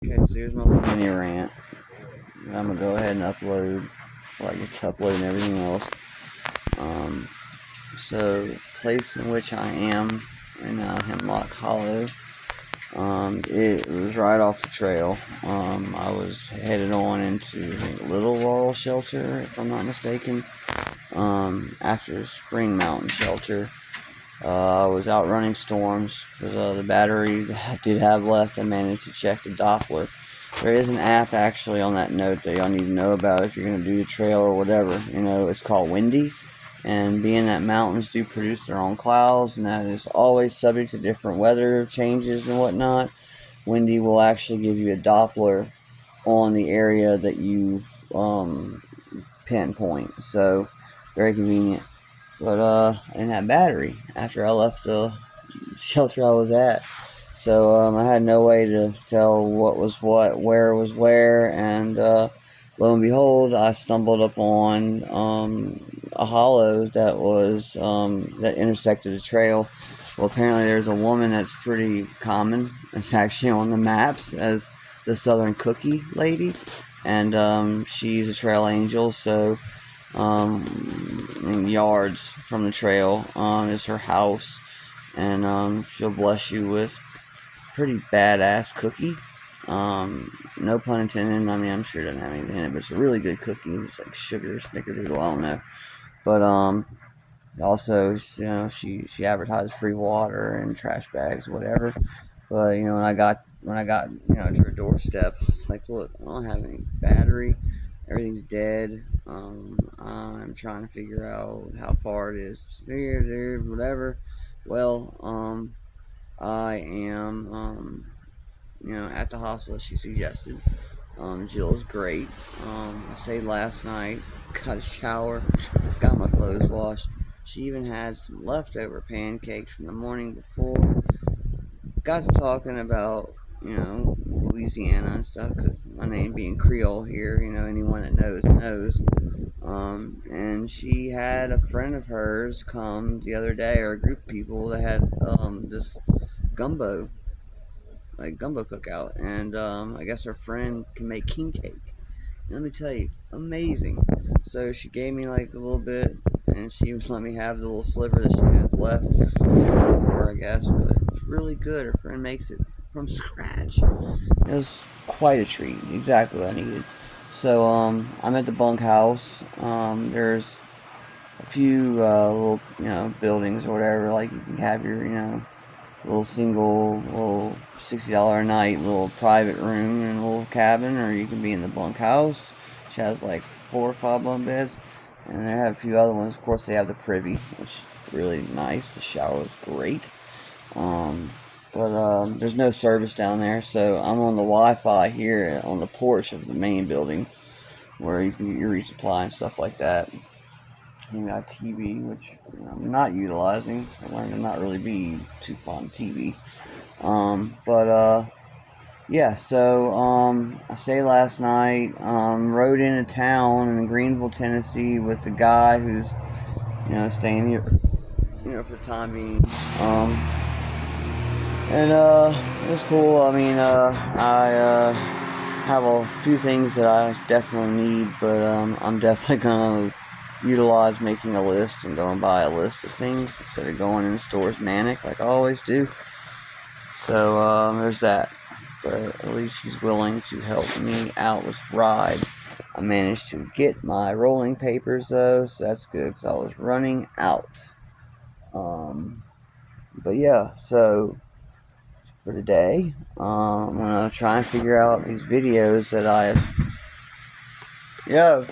Okay, so here's my little mini rant. I'm gonna go ahead and upload before I get to uploading everything else. Um, so the place in which I am right now, Hemlock Hollow. It was right off the trail. I was headed on into Little Laurel Shelter, if I'm not mistaken. After Spring Mountain Shelter. I was out running storms with the battery that I did have left. I managed to check the Doppler. There is an app actually on that note that y'all need to know about if you're going to do the trail or whatever. It's called Windy. And being that mountains do produce their own clouds, and that is always subject to different weather changes and whatnot, Windy will actually give you a Doppler on the area that you pinpoint. So, very convenient. But I didn't have battery after I left the shelter I was at. So I had no way to tell what was what, where was where, and lo and behold, I stumbled upon a hollow that was that intersected a trail. Well, apparently there's a woman that's pretty common. It's actually on the maps as the Southern Cookie Lady, and she's a trail angel. So yards from the trail is her house, and she'll bless you with pretty badass cookie. No pun intended. I mean, I'm sure it doesn't have anything in it, but it's a really good cookie. It's like sugar, snickerdoodle, I don't know. But also, she advertised free water and trash bags, whatever. But when I got to her doorstep, I was like, look, I don't have any battery. Everything's dead. I'm trying to figure out how far it is there, whatever. Well, I am, at the hospital she suggested. Jill's great. I stayed last night, got a shower, got my clothes washed. She even had some leftover pancakes from the morning before. Got to talking about, Louisiana and stuff, because my name being Creole here, anyone that knows, knows. And she had a friend of hers come the other day, or a group of people that had this gumbo, like gumbo cookout, and I guess her friend can make king cake. Let me tell you, amazing. So she gave me like a little bit, and she was let me have the little sliver that she has left. She wanted more, I guess, but it's really good. Her friend makes it from scratch. It was quite a treat. Exactly what I needed. So I'm at the bunkhouse. There's a few little buildings or whatever. Like you can have your little single little $60 a night little private room and a little cabin, or you can be in the bunkhouse, which has like 4 or 5 bunk beds, and they have a few other ones. Of course, they have the privy, which is really nice. The shower is great. But there's no service down there, so I'm on the Wi-Fi here on the porch of the main building, where you can get your resupply and stuff like that. You got TV, which I'm not utilizing. I learned to not really be too fond of TV. But yeah, so I stayed last night, rode into town in Greenville, Tennessee with the guy who's, staying here, for the time being. And it was cool. I mean, I have a few things that I definitely need, but I'm definitely gonna utilize making a list and go and buy a list of things instead of going in the stores manic like I always do. So there's that. But at least he's willing to help me out with rides. I managed to get my rolling papers though, so that's good because I was running out. But yeah, so for today, I'm gonna try and figure out these videos that I have. Yo,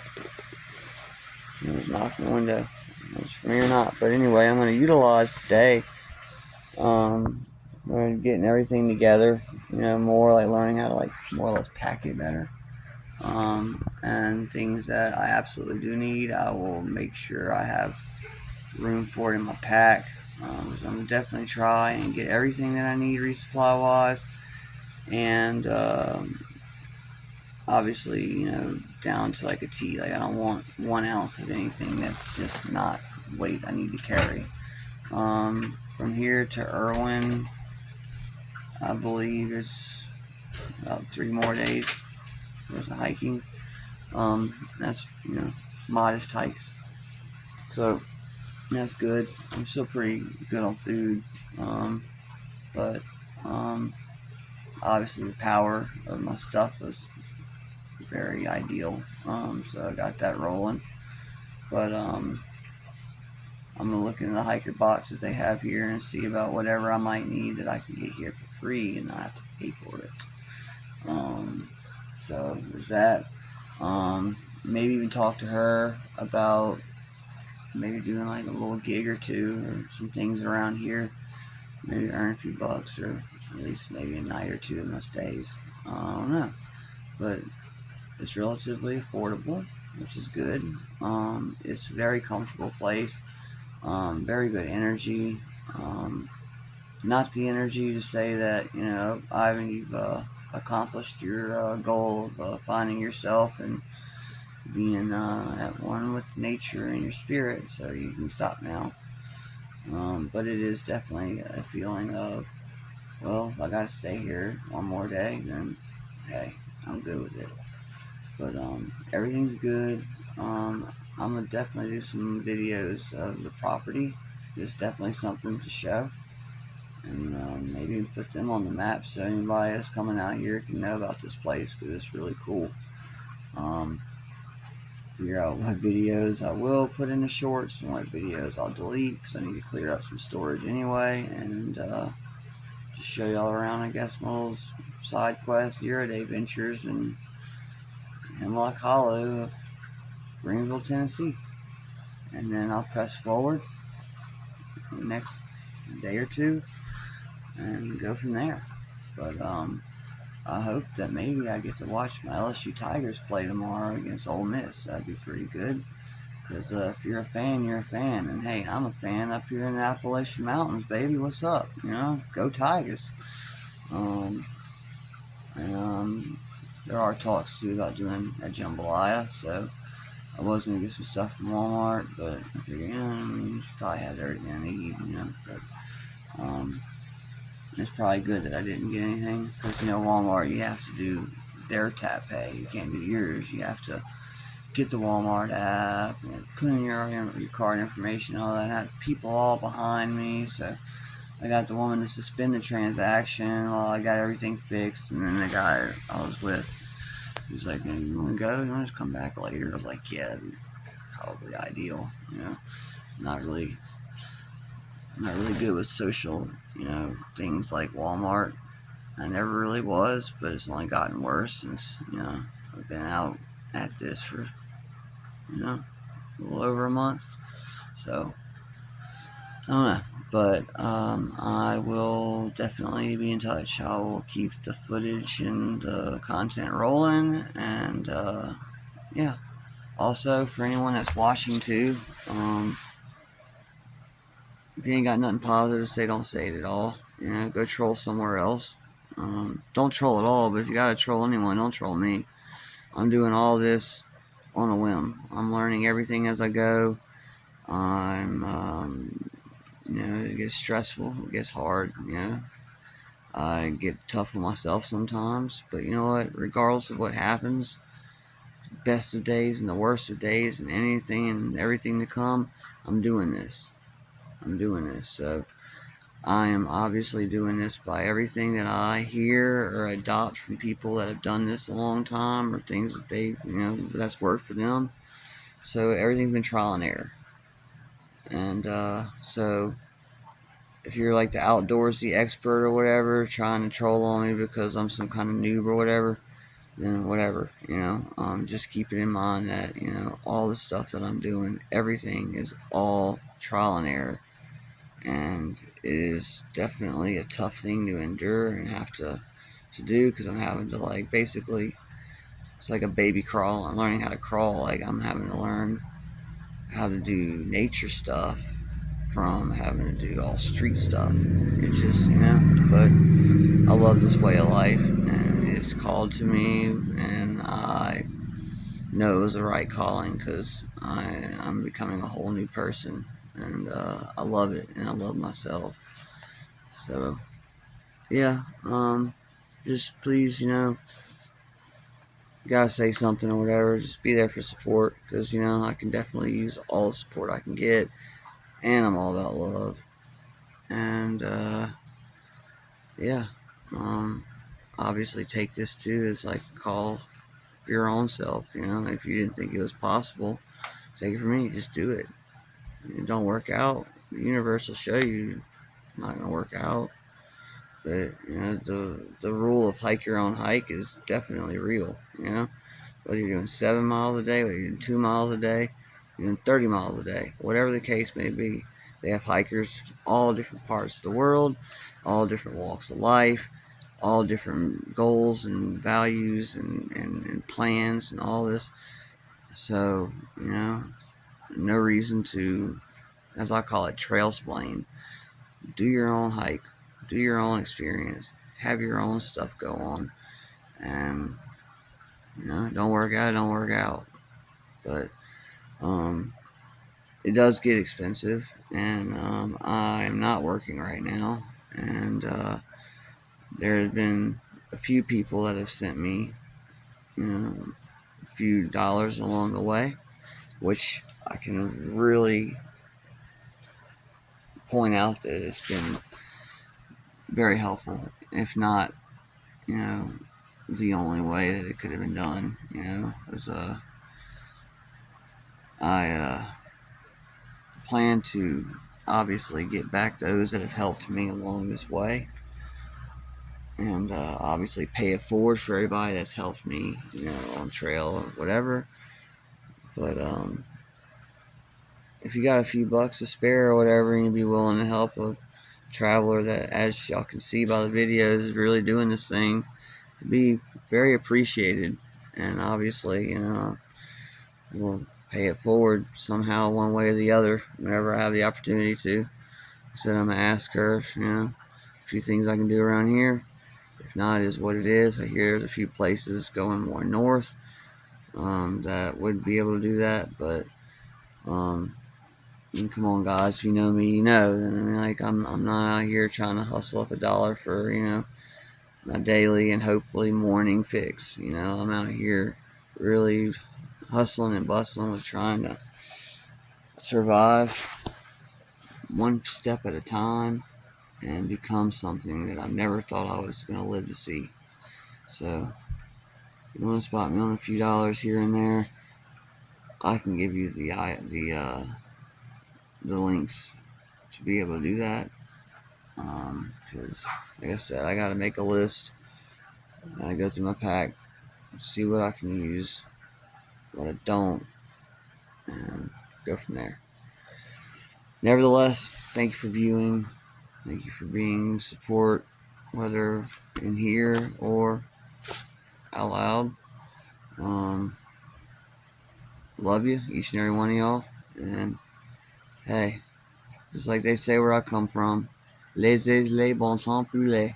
he was knocking the window. It's for me or not, but anyway, I'm gonna utilize today. We're getting everything together, more like learning how to like more or less pack it better. And things that I absolutely do need, I will make sure I have room for it in my pack. I'm gonna definitely try and get everything that I need resupply wise, and obviously, down to like a T. Like I don't want 1 ounce of anything that's just not weight I need to carry. From here to Irwin, I believe it's about 3 more days worth of hiking. That's, modest hikes. So that's good. I'm still pretty good on food. But obviously the power of my stuff was very ideal. So I got that rolling. But I'm gonna look in the hiker box that they have here and see about whatever I might need that I can get here for free and not have to pay for it. So there's that. Maybe even talk to her about maybe doing like a little gig or two or some things around here. Maybe earn a few bucks or at least maybe a night or two in my stays. I don't know. But it's relatively affordable, which is good. It's a very comfortable place. Very good energy. Not the energy to say that, Ivan, you've accomplished your goal of finding yourself and being at one with nature and your spirit, so you can stop now. But it is definitely a feeling of, well, if I gotta stay here one more day, then hey, I'm good with it. But everything's good. I'm gonna definitely do some videos of the property. It's definitely something to show, and maybe put them on the map so anybody that's coming out here can know about this place because it's really cool. Figure out what videos I will put in the shorts and what videos I'll delete because I need to clear up some storage anyway, and just show y'all around, I guess, my little side quest, 0-day ventures in Hemlock Hollow, Greenville, Tennessee. And then I'll press forward the next day or two and go from there. But I hope that maybe I get to watch my LSU Tigers play tomorrow against Ole Miss. That'd be pretty good. Because if you're a fan, you're a fan. And hey, I'm a fan up here in the Appalachian Mountains, baby. What's up? Go Tigers. And there are talks too about doing a jambalaya. So I was going to get some stuff from Walmart, but I figured, you should probably have everything I need, But it's probably good that I didn't get anything. Because, Walmart, you have to do their tap pay. You can't do yours. You have to get the Walmart app and put in your card information, all that. I had people all behind me, so I got the woman to suspend the transaction while I got everything fixed. And then the guy I was with, he was like, hey, you want to go? You want to just come back later? I was like, yeah, that'd be probably ideal. Not really good with social, things like Walmart. I never really was, but it's only gotten worse since, I've been out at this for, a little over a month. So, I don't know. But I will definitely be in touch. I will keep the footage and the content rolling. And, yeah. Also, for anyone that's watching too, if you ain't got nothing positive to say, don't say it at all. Go troll somewhere else. Don't troll at all, but if you gotta troll anyone, don't troll me. I'm doing all this on a whim. I'm learning everything as I go. It gets stressful, it gets hard, I get tough on myself sometimes, but you know what? Regardless of what happens, the best of days and the worst of days and anything and everything to come, I'm doing this. So I am obviously doing this by everything that I hear or adopt from people that have done this a long time or things that they, that's worked for them. So everything's been trial and error. And so if you're like the outdoorsy expert or whatever, trying to troll on me because I'm some kind of noob or whatever, then whatever, just keep it in mind that, all the stuff that I'm doing, everything is all trial and error. And it is definitely a tough thing to endure and have to do because I'm having to basically, it's like a baby crawl. I'm learning how to crawl. I'm having to learn how to do nature stuff from having to do all street stuff. It's just, but I love this way of life and it's called to me, and I know it was the right calling because I'm becoming a whole new person, and I love it and I love myself. So yeah, just please, you gotta say something or whatever. Just be there for support, because I can definitely use all the support I can get, and I'm all about love. And yeah, um, obviously take this too as like a call for your own self. If you didn't think it was possible, take it from me. Just do it. If it don't work out, the universe will show you it's not gonna work out. But the rule of hike your own hike is definitely real. Whether you're doing 7 miles a day, whether you're doing 2 miles a day, you're doing 30 miles a day, whatever the case may be. They have hikers all different parts of the world, all different walks of life, all different goals and values and plans and all this. So, no reason to, as I call it, trail splain. Do your own hike, do your own experience, have your own stuff go on. And, don't work out, don't work out. But, it does get expensive, and I am not working right now. And there have been a few people that have sent me, a few dollars along the way, which I can really point out that it's been very helpful, if not, you know, the only way that it could have been done. Was I plan to obviously get back those that have helped me along this way, and obviously pay it forward for everybody that's helped me, on trail or whatever. But if you got a few bucks to spare or whatever, and you'd be willing to help a traveler that, as y'all can see by the videos, is really doing this thing, it'd be very appreciated. And obviously, we'll pay it forward somehow, one way or the other, whenever I have the opportunity to. So I'm gonna ask her, a few things I can do around here. If not, it is what it is. I hear there's a few places going more north that would be able to do that, but come on, guys, if you know me, you know. I mean, like, I'm not out here trying to hustle up a dollar for my daily and hopefully morning fix. I'm out here really hustling and bustling with trying to survive one step at a time and become something that I never thought I was going to live to see. So, if you want to spot me on a few dollars here and there, I can give you the links to be able to do that. Because, like I said, I got to make a list. I go through my pack, see what I can use, what I don't, and go from there. Nevertheless, thank you for viewing. Thank you for being support, whether in here or out loud. Love you, each and every one of y'all. And hey, just like they say where I come from, les bon temps brûlés.